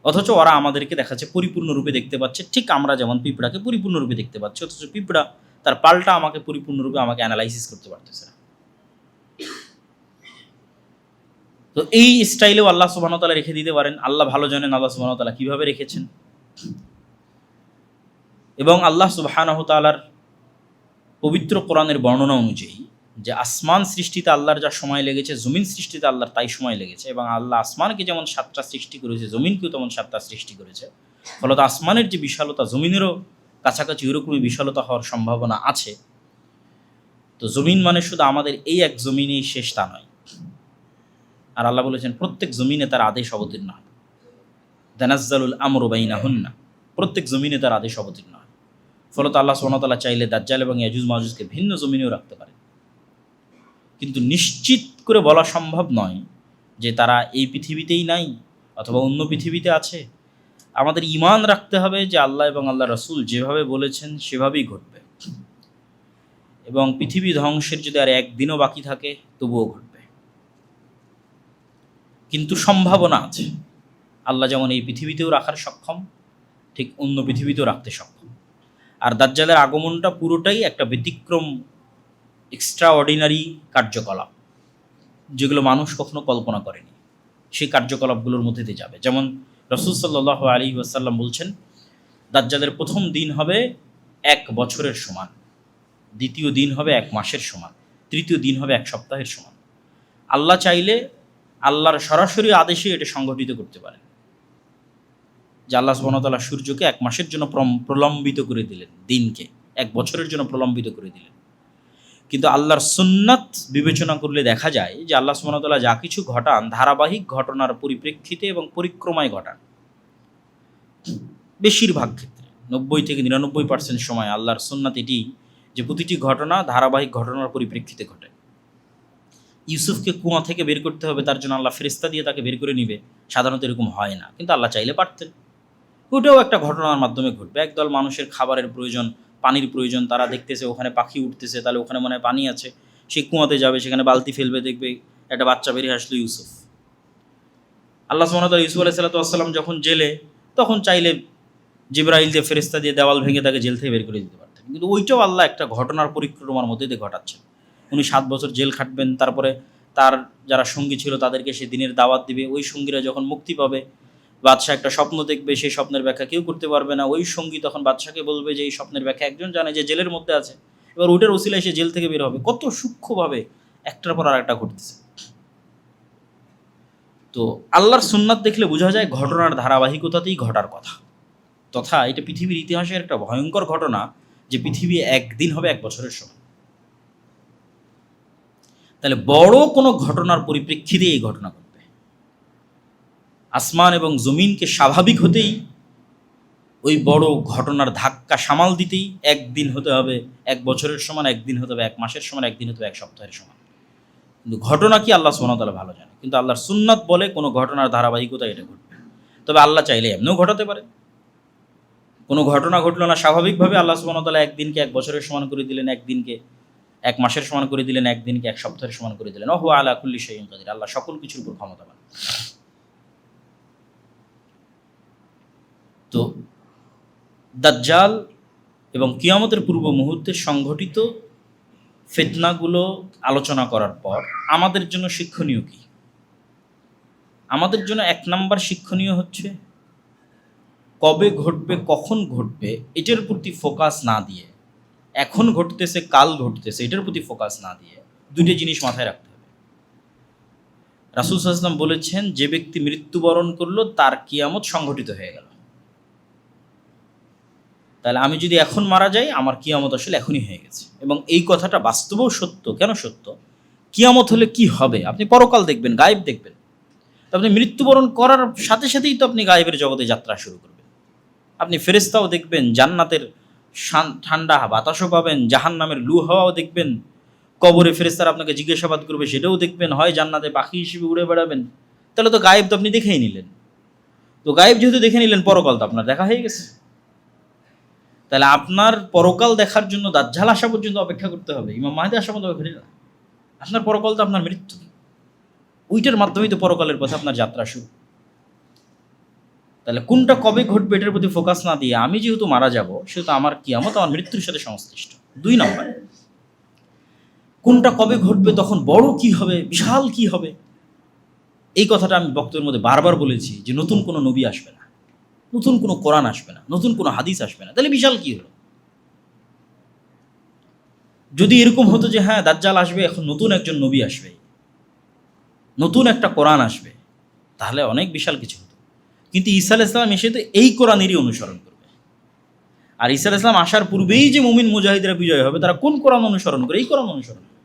অথচ ওরা আমাদেরকে দেখাচ্ছে পরিপূর্ণরূপে দেখতে পাচ্ছে, ঠিক আমরা যেমন পিঁপড়াকে পরিপূর্ণরূপে দেখতে পাচ্ছি, অথচ পিঁপড়া তার পাল্টা আমাকে পরিপূর্ণরূপে আমাকে অ্যানালাইসিস করতে পারতেছে না। তো এই স্টাইলেও আল্লাহ সুবহানাহু ওয়া তাআলা রেখে দিতে পারেন। আল্লাহ ভালো জানেন আল্লাহ সুবহানাহু ওয়া তাআলা কীভাবে রেখেছেন। এবং আল্লাহ সুবহানাহু ওয়া তাআলার পবিত্র কোরআনের বর্ণনা অনুযায়ী যে আসমান সৃষ্টিতে আল্লাহর যা সময় লেগেছে, জমিন সৃষ্টিতে আল্লাহর তাই সময় লেগেছে। এবং আল্লাহ আসমানকে যেমন 7টা সৃষ্টি করেছে, জমিনকেও তেমন 7টা সৃষ্টি করেছে। ফলত আসমানের যে বিশালতা, জমিনেরও কাছাকাছি ওরকমই বিশালতা হওয়ার সম্ভাবনা আছে। তো জমিন মানে শুধু আমাদের এই এক জমিনেই শেষ তা নয়। আর আল্লাহ বলেছেন প্রত্যেক জমিনে তার আদেশ অবতীর্ণ হয়। তানাজ্জালুল আমরু বাইনাহুন্না, প্রত্যেক জমিনে তার আদেশ অবতীর্ণ হয়। ফলত আল্লাহ সুবহানাহু ওয়া তাআলা চাইলে দাজ্জাল এবং ইয়াজুজ মাজুজকে ভিন্ন জমিনেও রাখতে পারেন। কিন্তু নিশ্চিত করে বলা সম্ভব নয় যে তারা এই পৃথিবীতেই নাই অথবা অন্য পৃথিবীতে আছে। আমাদের ঈমান রাখতে হবে যে আল্লাহ এবং আল্লাহ রাসূল যেভাবে বলেছেন সেভাবেই ঘটবে। এবং পৃথিবী ধ্বংসের যদি আর একদিনও বাকি থাকে তবুও ঘটবে। কিন্তু সম্ভাবনা আছে। আল্লাহ যেমন এই পৃথিবীতেও রাখার সক্ষম, ঠিক অন্য পৃথিবীতেও রাখতে সক্ষম। আর দাজ্জালের আগমনটা পুরোটাই একটা ব্যতিক্রম, এক্সট্রা অর্ডিনারি কার্যকলাপ, যেগুলো মানুষ কখনো কল্পনা করেনি। সেই কার্যকলাপগুলোর মধ্যে দিয়ে যাবে। যেমন রাসূল সাল্লাল্লাহু আলাইহি ওয়াসাল্লাম বলছেন, দাজ্জালের প্রথম দিন হবে 1 বছরের সমান, দ্বিতীয় দিন হবে 1 মাসের সমান, তৃতীয় দিন হবে 1 সপ্তাহের সমান। আল্লাহ চাইলে আল্লাহর সরাসরি আদেশে এটা সংঘটিত করতে পারেন। যে আল্লাহ সুবহানাহু ওয়া তাআলা সূর্যকে 1 মাসের জন্য প্রলম্বিত করে দিলেন, দিনকে 1 বছরের জন্য প্রলম্বিত করে দিলেন। কিন্তু আল্লাহর সুন্নাত বিবেচনা করলে দেখা যায় যে আল্লাহ সুবহানাহু ওয়া তাআলা যা কিছু ঘটান ধারাবাহিক ঘটনার পরিপ্রেক্ষিতে এবং পরিক্রমায় ঘটান। বেশিরভাগ ক্ষেত্রে 90 থেকে 99% সময় আল্লাহর সুন্নাত এটি যে প্রতিটি ঘটনা ধারাবাহিক ঘটনার পরিপ্রেক্ষিতে ঘটে। ইউসুফকে কুয়া থেকে বের করতে হবে, তার জন্য আল্লাহ ফেরেশতা দিয়ে তাকে বের করে নিবে, সাধারণত এরকম হয় না। কিন্তু আল্লাহ চাইলে পারতেন। ওটাও একটা ঘটনার মাধ্যমে ঘটবে। একদল মানুষের খাবারের প্রয়োজন, পানির প্রয়োজন, তারা দেখতেছে ওখানে পাখি উঠতেছে, তাহলে ওখানে মনে হয় পানি আছে, সে কুয়াতে যাবে, সেখানে বালতি ফেলবে, দেখবে একটা বাচ্চা বেরিয়ে আসলো ইউসুফ। আল্লাহ সুবহানাহু ওয়া তাআলা ইউসুফ আলাইহিস সালাম যখন জেলে, তখন চাইলে জিবরাইল দিয়ে ফেরেশতা দিয়ে দেওয়াল ভেঙে তাকে জেল থেকে বের করে দিতে পারতেন। কিন্তু ওইটাও আল্লাহ একটা ঘটনার পরিক্রমার মধ্যে দিয়ে ঘটাচ্ছেন। উনি 7 বছর জেল খাটবেন, তারপরে তার যারা সঙ্গী ছিল তাদেরকে সে দিনের দাওয়াত দিবে। ওই সঙ্গীরা যখন মুক্তি পাবে, বাদশাহ একটা স্বপ্ন দেখবে, সেই স্বপ্নের ব্যাখ্যা কেউ করতে পারবে না। ওই সঙ্গী তখন বাদশাকে বলবে যে এই স্বপ্নের ব্যাখ্যা একজন জানে, যে জেলের মধ্যে আছে। এবার ওটার ওসিলায় সে জেল থেকে বের হবে। কত সূক্ষ্মভাবে একটার পর আর একটা ঘটতেছে। তো আল্লাহর সুন্নাত দেখলে বোঝা যায় ঘটনার ধারাবাহিকতাতেই ঘটার কথা। তথা এটা পৃথিবীর ইতিহাসের একটা ভয়ঙ্কর ঘটনা যে পৃথিবী একদিন হবে 1 বছরের সমান। তাহলে বড় কোনো ঘটনার পরিপ্রেক্ষিতে এই ঘটনা ঘটবে। আসমান এবং জমিনকে স্বাভাবিক হতেই ওই বড় ঘটনার ধাক্কা সামাল দিতেই একদিন হতে হবে 1 বছরের সমান, একদিন হতে হবে 1 মাসের সমান, একদিন হতে হবে 1 সপ্তাহের সমান। কিন্তু ঘটনা কি আল্লাহ সুবহানাহু ওয়া তাআলা ভালো জানে। কিন্তু আল্লাহর সুন্নাত বলে কোনো ঘটনার ধারাবাহিকতা এটা ঘটবে। তবে আল্লাহ চাইলে এমনিও ঘটাতে পারে। কোনো ঘটনা ঘটলো না, স্বাভাবিকভাবে আল্লাহ সুবহানাহু ওয়া তাআলা একদিনকে 1 বছরের সমান করে দিলেন, একদিনকে 1 মাসের সমান করে দিলেন, একদিনকে 1 সপ্তাহের সমান করে দিলেন। ওয়া আলা কুল্লি শাইইন কাদির। আল্লাহ সকল কিছুর উপর ক্ষমতাবান। তো দাজ্জাল এবং কিয়ামতের পূর্ব মুহূর্তে সংঘটিত ফিতনাগুলো আলোচনা করার পর আমাদের জন্য শিক্ষণীয় কি? আমাদের জন্য 1 নাম্বার শিক্ষণীয় হচ্ছে কবে ঘটবে, কখন ঘটবে এটার প্রতি ফোকাস না দিয়ে, এখন ঘটতেছে কাল ঘটতেছে এটার প্রতি ফোকাস না দিয়ে 2টি জিনিস মাথায় রাখতে হবে। রাসূল সাল্লাল্লাহু আলাইহি ওয়াসাল্লাম বলেছেন, যে ব্যক্তি মৃত্যুবরণ করলো তার কিয়ামত সংঘটিত হয়ে গেল। তাহলে আমি যদি এখন মারা যাই, আমার কিয়ামত আসলে এখনই হয়ে গেছে। এবং এই কথাটা বাস্তবেও সত্য। কেন সত্য? কিয়ামত হলে কি হবে? আপনি পরকাল দেখবেন, গায়েব দেখবেন। তো আপনি মৃত্যুবরণ করার সাথে সাথেই তো আপনি গায়েবের জগতে যাত্রা শুরু করবেন। আপনি ফেরেশতাও দেখবেন, জান্নাতের ঠান্ডা বাতাসও পাবেন, জাহান্নামের লু হাওয়াও দেখবেন। কবরে ফেরেশতারা আপনাকে জিজ্ঞাসাবাদ করবে, সেটাও দেখবেন। হয় জান্নাতে পাখি হিসেবে উড়ে বেড়াবেন। তাহলে তো গায়েব তো আপনি দেখেই নিলেন। তো গায়েব যেহেতু দেখে নিলেন, পরকাল তো আপনার দেখা হয়ে গেছে। তাহলে আপনার পরকাল দেখার জন্য দাজ্জাল আসা পর্যন্ত অপেক্ষা করতে হবে, ইমাম মাহদী আসা পর্যন্ত ঘটে না। আপনার পরকাল তো আপনার মৃত্যু, ওইটার মাধ্যমেই তো পরকালের পথে আপনার যাত্রা শুরু। তাহলে কোনটা কবে ঘটবে এটার প্রতি ফোকাস না দিয়ে, আমি যেহেতু মারা যাব সেহেতু আমার কিয়ামত আমার মৃত্যুর সাথে সংশ্লিষ্ট। 2 নাম্বার, কোনটা কবে ঘটবে, তখন বড় কি হবে, বিশাল কি হবে। এই কথাটা আমি বক্তব্যের মধ্যে বারবার বলেছি যে নতুন কোনো নবী আসবে না, নতুন কোনো কোরআন আসবে না, নতুন কোনো হাদিস আসবে না। তাহলে বিশাল কি হলো? যদি এরকম হতো যে হ্যাঁ দাজ্জাল আসবে, এখন নতুন একজন নবী আসবে, নতুন একটা কোরআন আসবে, তাহলে অনেক বিশাল কিছু হতো। কিন্তু ঈসা আলাইহিস সালাম এসে তো এই কোরআনেরই অনুসরণ করবে। আর ঈসা আলাইহিস সালাম আসার পূর্বেই যে মুমিন মুজাহিদরা বিজয় হবে, তারা কোন কোরআন অনুসরণ করে? এই কোরআন অনুসরণ করে।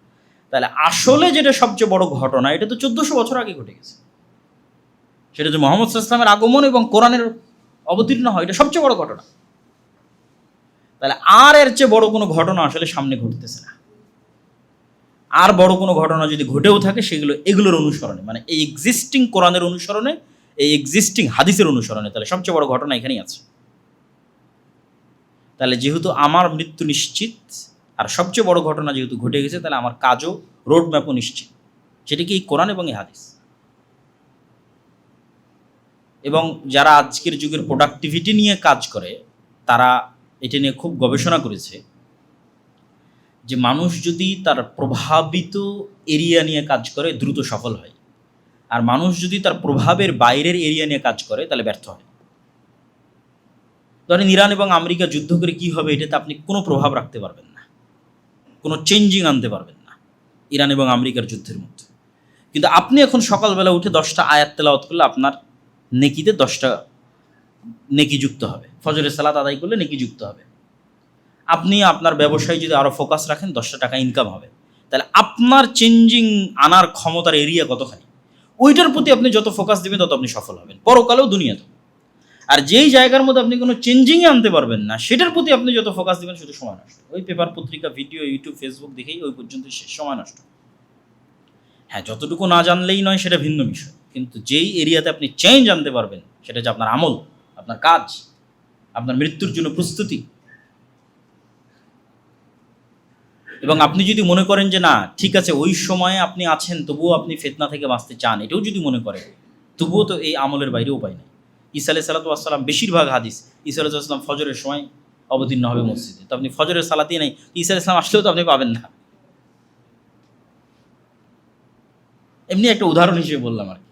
তাহলে আসলে যেটা সবচেয়ে বড় ঘটনা, এটা তো 1400 বছর আগে ঘটে গেছে। সেটা যে মুহাম্মদ সাল্লাল্লাহু আলাইহি ওয়াসাল্লামের আগমন এবং কোরআনের অবতীর্ণ হয়, এটা সবচেয়ে বড় ঘটনা। তাহলে আর এর চেয়ে বড় কোনো ঘটনা আসলে সামনে ঘটতেছে না। আর বড় কোনো ঘটনা যদি ঘটেও থাকে, সেগুলো এগুলোর অনুসরণে, মানে এই এক্সিস্টিং কোরআনের অনুসরণে, এই এক্সিস্টিং হাদিসের অনুসরণে। তাহলে সবচেয়ে বড় ঘটনা এখানেই আছে। তাহলে যেহেতু আমার মৃত্যু নিশ্চিত আর সবচেয়ে বড় ঘটনা যেহেতু ঘটে গেছে, তাহলে আমার কাজও, রোড ম্যাপও নিশ্চিত। সেটা কি এই কোরআন এবং এই হাদিস। এবং যারা আজকের যুগের প্রোডাক্টিভিটি নিয়ে কাজ করে, তারা এটা নিয়ে খুব গবেষণা করেছে যে মানুষ যদি তার প্রভাবিত এরিয়া নিয়ে কাজ করে দ্রুত সফল হয়, আর মানুষ যদি তার প্রভাবের বাইরের এরিয়া নিয়ে কাজ করে তাহলে ব্যর্থ হয়। ধরেন ইরান এবং আমেরিকা যুদ্ধ করে কি হবে, এটাতে আপনি কোনো প্রভাব রাখতে পারবেন না, কোনো চেঞ্জিং আনতে পারবেন না ইরান এবং আমেরিকার যুদ্ধের মধ্যে। কিন্তু আপনি এখন সকালবেলা উঠে 10টা আয়াত তেলাওয়াত করলে আপনার নেকিতে 10টা নেকি যুক্ত হবে। ফজরের সালাত আদায় করলে নেকি যুক্ত হবে। আপনি আপনার ব্যবসায় যদি আরও ফোকাস রাখেন, 10টা টাকা ইনকাম হবে। তাহলে আপনার চেঞ্জিং আনার ক্ষমতার এরিয়া কতখানি, ওইটার প্রতি আপনি যত ফোকাস দেবেন তত আপনি সফল হবেন, পরকালেও দুনিয়াতেও। আর যেই জায়গার মধ্যে আপনি কোনো চেঞ্জিংই আনতে পারবেন না, সেটার প্রতি আপনি যত ফোকাস দেবেন শুধু সময় নষ্ট। ওই পেপার, পত্রিকা, ভিডিও, ইউটিউব, ফেসবুক দেখেই ওই পর্যন্ত শেষ, সময় নষ্ট। হ্যাঁ, যতটুকু না জানলেই নয়, সেটা ভিন্ন বিষয়। কিন্তু যেই এরিয়াতে আপনি চেঞ্জ আনতে পারবেন, সেটা হচ্ছে আপনার আমল, আপনার কাজ, আপনার মৃত্যুর জন্য প্রস্তুতি। এবং আপনি যদি মনে করেন যে না ঠিক আছে, ওই সময়ে আপনি আছেন, তবুও আপনি ফিতনা থেকে বাঁচতে চান, এটাও যদি মনে করেন, তবুও তো এই আমলের বাইরে উপায় নেই। ঈসা আলাইহিস সালাম, বেশিরভাগ হাদিস ঈসা আলাইহিস সালাম ফজরের সময় অবতীর্ণ হবে মসজিদে। তো আপনি ফজরের সালাতেই নেই, ঈসা আলাইহিস সালাম আসলেও তো আপনি পাবেন না। এমনি একটা উদাহরণ হিসেবে বললাম আর কি,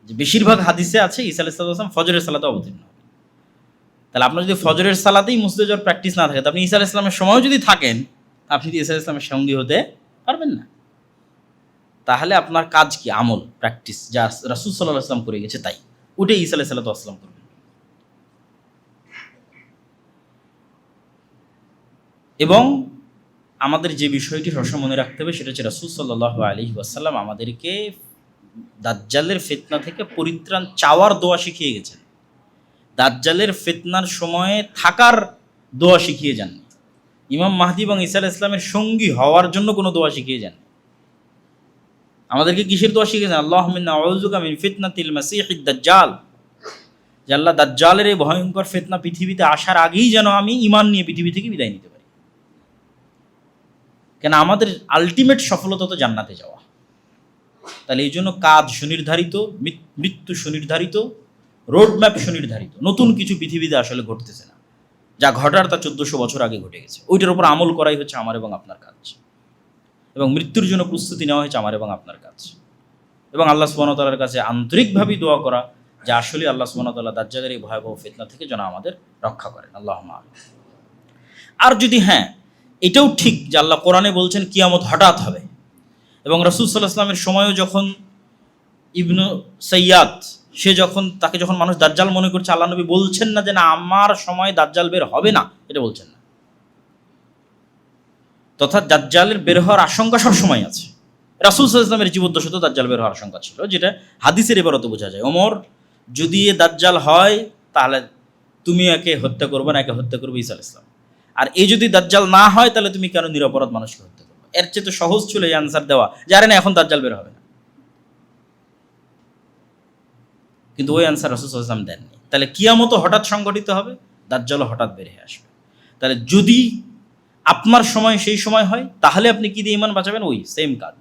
যে বেশিরভাগ হাদিসে আছে ঈসা আলাইহিস সালাম ফজরের সালাতে অবতীর্ণ হবে। তাহলে আপনার যদি ফজরের সালাতেই মসজিদে যাওয়ার প্র্যাকটিস না থাকে, তো আপনি ঈসা আলাইহিস সালামের সময়ও যদি থাকেন, আপনি তো ঈসা আলাইহিস সালামের সঙ্গী হতে পারবেন না। তাহলে আপনার কাজ কি? আমল, প্র্যাকটিস, যা রাসূল সাল্লাল্লাহু আলাইহি ওয়াসাল্লাম করে গেছে তাই, ওটাই ঈসা আলাইহিস সালাম করবেন। এবং আমাদের যে বিষয়টি সবসময় মনে রাখতে হবে সেটা হচ্ছে রাসূল সাল্লাল্লাহু আলাইহি ওয়াসাল্লাম আমাদেরকে দাজ্জালের ফিতনা থেকে পরিত্রাণ চাওয়ার দোয়া শিখিয়ে গেছেন, দাজ্জালের ফিতনার সময়ে থাকার দোয়া শিখিয়ে যাননি। ইমাম মাহদী এবং ঈসা আলাইহিস সালামের সঙ্গী হওয়ার জন্য কোনো দোয়া শিখিয়ে যাননি। আমাদেরকে কিসের দোয়া শিখিয়েছেন? আল্লাহুম্মা ইন্না আউযুকা মিন ফিতনাতিল মাসীহিদ দাজ্জাল, যে আল্লাহ দাজ্জালের এই ভয়ঙ্কর ফিতনা পৃথিবীতে আসার আগেই যেন আমি ঈমান নিয়ে পৃথিবী থেকে বিদায় নিতে পারি। কেন আমাদের আলটিমেট সফলতা তো জান্নাতে যাওয়া। তাহলে এই জন্য কাজ সুনির্ধারিত, মৃত্যু সুনির্ধারিত, রোডম্যাপ সুনির্ধারিত। নতুন কিছু পৃথিবীতে আসলে ঘটতেছে না, যা ঘটার তা 1400 বছর আগে ঘটে গেছে। ওইটার উপর আমল করাই হচ্ছে আমার এবং আপনার কাজ, এবং মৃত্যুর জন্য প্রস্তুতি নেওয়া হয়েছে আমার এবং আপনার কাজ, এবং আল্লাহ সুবহানাহু ওয়া তাআলার কাছে আন্তরিকভাবে দোয়া করা যে আসলে আল্লাহ সুবহানাহু ওয়া তাআলা দাজ্জালের এই ভয়াবহ ফিতনা থেকে যেন আমাদের রক্ষা করেন। আল্লাহুম্মা আমিন। আর যদি হ্যাঁ, এটাও ঠিক যে আল্লাহ কোরআনে বলছেন কিয়ামত হঠাৎ হবে, এবং রাসূল সাল্লাল্লাহু আলাইহি ওয়াসাল্লামের সময়ও যখন ইবনু সাইয়াদ, তাকে যখন মানুষ দাজ্জাল মনে করছে, আল্লাহ নবী বলছেন না যে না আমার সময় দাজ্জাল বের হবে না, এটা বলছেন না। তথা দাজ্জালের বের হওয়ার আশঙ্কা সব সময় আছে। রাসূল সাল্লাল্লাহু আলাইহি ওয়াসাল্লামের জীবদ্দশাতে দাজ্জাল বের হওয়ার আশঙ্কা ছিল, যেটা হাদিসের ইবারতে বোঝা যায়। ওমর, যদি এ দাজ্জাল হয় তাহলে তুমি একে হত্যা করবে না, একে হত্যা করবে ঈসা আলাইহিস সালাম। আর এই যদি দাজ্জাল না হয় তাহলে তুমি কেন নিরপরাধ মানুষকে হত্যা করবে? এর চেয়ে তো সহজ ছিল এই আনসার দেওয়া, জানে না এখন দাজ্জাল বের হবে না। কিন্তু ওই আনসার রাসূল সাল্লাল্লাহু আলাইহি ওয়াসাল্লাম দেননি। তাহলে কিয়ামতও হঠাৎ সংঘটিত হবে, দাজ্জালও হঠাৎ বের হয়ে আসবে। তাহলে যদি আপনার সময় সেই সময় হয়, তাহলে আপনি কি দিয়ে ঈমান বাঁচাবেন? ওই সেম কাজ।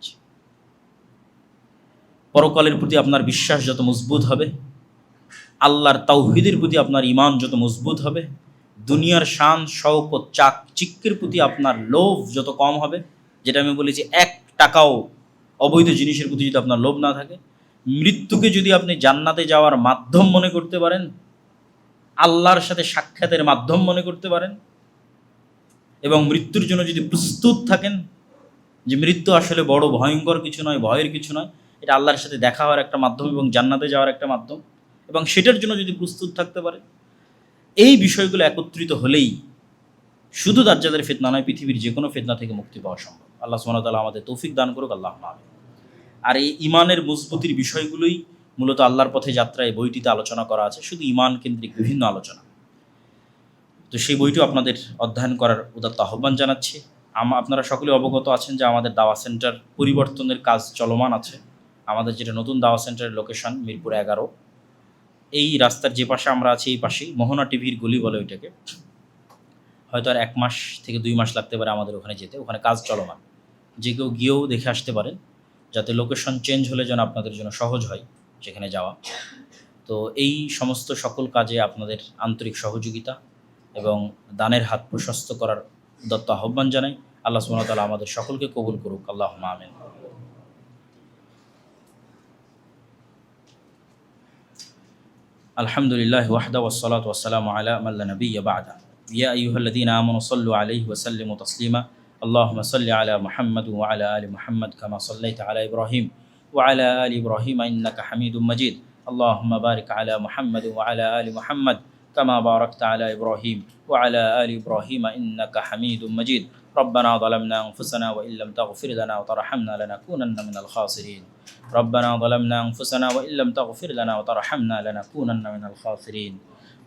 পরকালের প্রতি আপনার বিশ্বাস যত মজবুত হবে, আল্লাহর তাওহীদের প্রতি আপনার ঈমান যত মজবুত হবে, দুনিয়ার শান শওকত চাকচিক্যের প্রতি আপনার লোভ যত কম হবে, যেটা আমি বলেছি 1 টাকাও অবৈধ জিনিসের প্রতি যদি আপনার লোভ না থাকে, মৃত্যুকে যদি আপনি জান্নাতে যাওয়ার মাধ্যম মনে করতে পারেন, আল্লাহর সাথে সাক্ষাতের মাধ্যম মনে করতে পারেন, এবং মৃত্যুর জন্য যদি প্রস্তুত থাকেন যে মৃত্যু আসলে বড় ভয়ঙ্কর কিছু নয়, ভয়ের কিছু নয়, এটা আল্লাহর সাথে দেখা হওয়ার একটা মাধ্যম এবং জান্নাতে যাওয়ার একটা মাধ্যম, এবং সেটার জন্য যদি প্রস্তুত থাকতে পারে, এই বিষয়গুলো একত্রিত হলেই শুধু দাজ্জালের ফিতনা নয়, পৃথিবীর যে কোনো ফিতনা থেকে মুক্তি পাওয়া সম্ভব। আল্লাহ সুবহানাহু ওয়া তাআলা আমাদের তৌফিক দান করুক। আল্লাহুম্মা আমিন। আর এই ঈমানের মজবুতির বিষয়গুলোই মূলত আল্লাহর পথে যাত্রায় বইটিতে আলোচনা করা আছে, শুধু ঈমান কেন্দ্রিক বিভিন্ন আলোচনা। তো সেই বইটিও আপনাদের অধ্যয়ন করার উদাত্ত আহ্বান জানাচ্ছি। আপনারা সকলে অবগত আছেন যে আমাদের দাওয়া সেন্টার পরিবর্তনের কাজ চলমান আছে। আমাদের যেটা নতুন দাওয়া সেন্টারের লোকেশন মিরপুর 11, এই রাস্তার যে পাশে আমরা আছি এই পাশেই মোহনা টিভির গলি বলে ওইটাকে। হয়তো আর 1 মাস থেকে 2 মাস লাগতে পারে আমাদের ওখানে যেতে, ওখানে কাজ চলমান। যে কেউ গিয়েও দেখে আসতে পারেন, যাতে লোকেশন চেঞ্জ হলে যেন আপনাদের জন্য সহজ হয় সেখানে যাওয়া। তো এই সমস্ত সকল কাজে আপনাদের আন্তরিক সহযোগিতা এবং দানের হাত প্রশস্ত করার দত্ত আহ্বান জানাই। আল্লাহ সুবহানাহু ওয়া তাআলা আমাদের সকলকে কবুল করুক। আল্লাহুম্মা আমিন। আলহামদুলিল্লাহ ওয়াহদা ওয়াসসালাতু ওয়াসসালামু আলা মান লা নাবিয়্যা বা'দা। ইয়া আইয়ুহাল্লাযীনা আমানু সাল্লু আলাইহি ওয়া সাল্লিমু তাসলিমা। আল্লাহুম্মা সাল্লি আলা মুহাম্মাদ ওয়া আলা আলি মুহাম্মাদ কামা সাল্লাইতা আলা ইব্রাহিম ওয়া আলা আলি ইব্রাহিম ইন্নাকা হামিদুম মাজিদ। আল্লাহুম্মা বারিক আলা মুহাম্মাদ ওয়া আলা আলি মুহাম্মাদ কামা বারাকতা আলা ইব্রাহিম ওয়া আলা আলি ইব্রাহিম ইন্নাকা হামিদুম মাজিদ। ربنا ظلمنا أنفسنا وإن لم تغفر لنا وترحمنا لنكونن من الخاسرين. ربنا ظلمنا أنفسنا وإن لم تغفر لنا وترحمنا لنكونن من الخاسرين.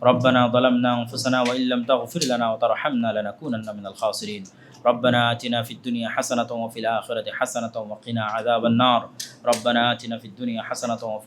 ربنا ظلمنا أنفسنا وإن لم تغفر لنا وترحمنا لنكونن من الخاسرين. ربنا آتنا في الدنيا حسنة وفي الآخرة حسنة وقنا عذاب النار. ربنا آتنا في الدنيا حسنة وفي